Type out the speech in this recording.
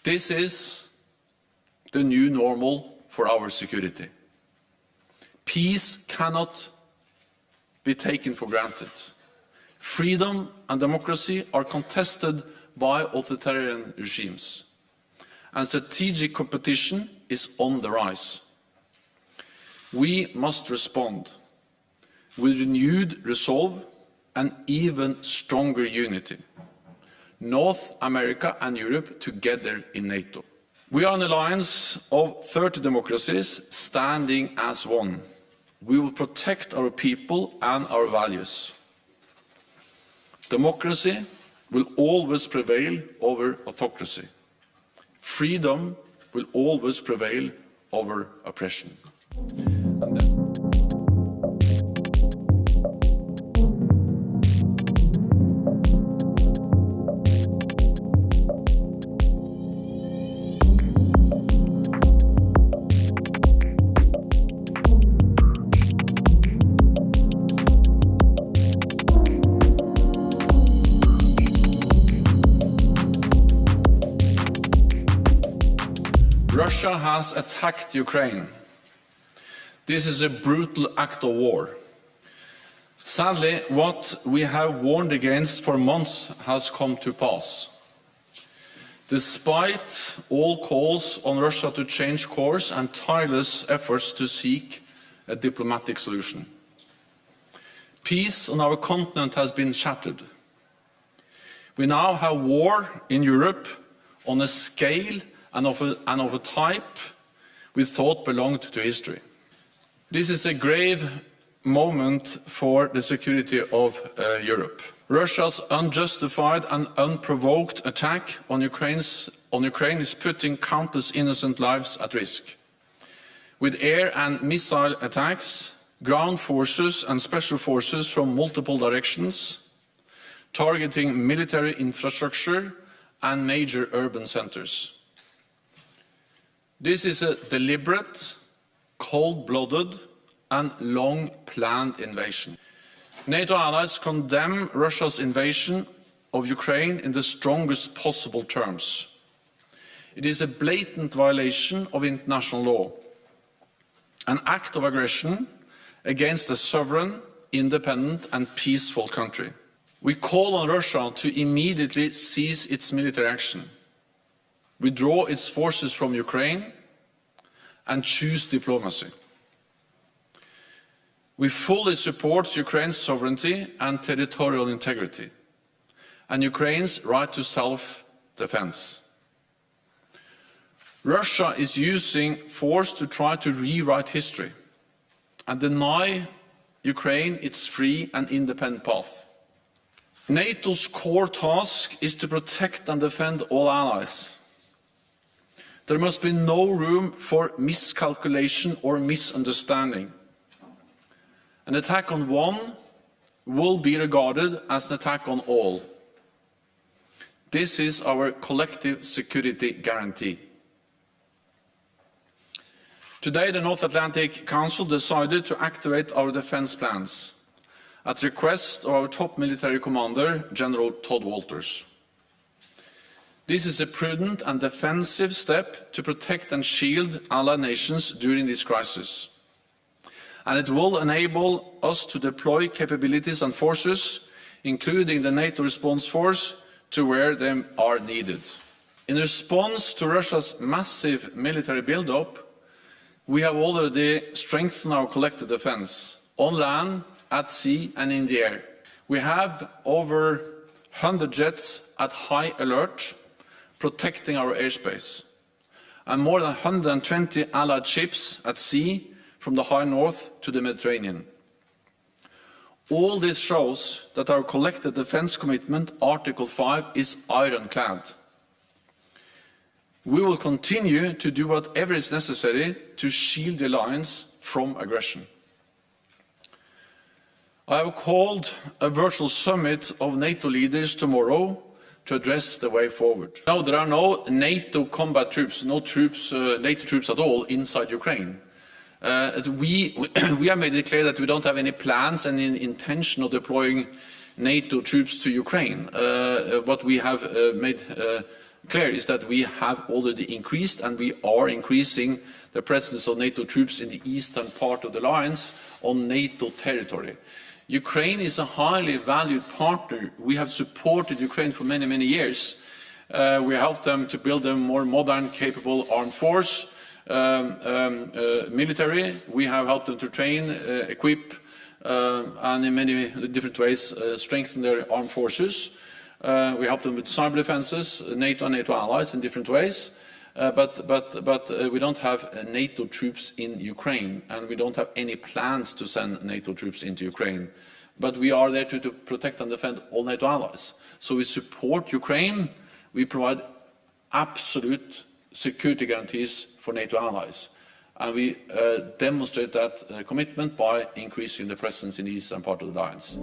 This is the new normal for our security. Peace cannot be taken for granted. Freedom and democracy are contested by authoritarian regimes, and strategic competition is on the rise. We must respond with renewed resolve and even stronger unity. North America and Europe together in NATO. We are an alliance of 30 democracies standing as one. We will protect our people and our values. Democracy will always prevail over autocracy. Freedom will always prevail over oppression. Russia has attacked Ukraine. This is a brutal act of war. Sadly, what we have warned against for months has come to pass. Despite all calls on Russia to change course and tireless efforts to seek a diplomatic solution, peace on our continent has been shattered. We now have war in Europe on a scale and of a type we thought belonged to history. This is a grave moment for the security of Europe. Russia's unjustified and unprovoked attack on Ukraine is putting countless innocent lives at risk. With air and missile attacks, ground forces and special forces from multiple directions, targeting military infrastructure and major urban centers. This is a deliberate, cold-blooded and long-planned invasion. NATO allies condemn Russia's invasion of Ukraine in the strongest possible terms. It is a blatant violation of international law, an act of aggression against a sovereign, independent and peaceful country. We call on Russia to immediately cease its military action, withdraw its forces from Ukraine and choose diplomacy. We fully support Ukraine's sovereignty and territorial integrity and Ukraine's right to self-defense. Russia is using force to try to rewrite history and deny Ukraine its free and independent path. NATO's core task is to protect and defend all allies. There must be no room for miscalculation or misunderstanding. An attack on one will be regarded as an attack on all. This is our collective security guarantee. Today, the North Atlantic Council decided to activate our defense plans at the request of our top military commander, General Todd Walters. This is a prudent and defensive step to protect and shield allied nations during this crisis. And it will enable us to deploy capabilities and forces, including the NATO response force, to where they are needed. In response to Russia's massive military build-up, we have already strengthened our collective defense, on land, at sea and in the air. We have over 100 jets at high alert, protecting our airspace, and more than 120 allied ships at sea from the high north to the Mediterranean. All this shows that our collective defense commitment, Article 5, is ironclad. We will continue to do whatever is necessary to shield the alliance from aggression. I have called a virtual summit of NATO leaders tomorrow to address the way forward. No, there are no NATO combat troops, no troops, NATO troops at all inside Ukraine. We have made it clear that we don't have any plans and intention of deploying NATO troops to Ukraine. What we have made clear is that we have already increased, and we are increasing, the presence of NATO troops in the eastern part of the alliance on NATO territory. Ukraine is a highly valued partner. We have supported Ukraine for many, many years. We helped them to build a more modern, capable armed force, military. We have helped them to train, equip, and in many different ways strengthen their armed forces. We help them with cyber defenses, NATO and NATO allies in different ways. But we don't have NATO troops in Ukraine, and we don't have any plans to send NATO troops into Ukraine. But we are there to protect and defend all NATO allies. So we support Ukraine. We provide absolute security guarantees for NATO allies. And we demonstrate that commitment by increasing the presence in the eastern part of the alliance.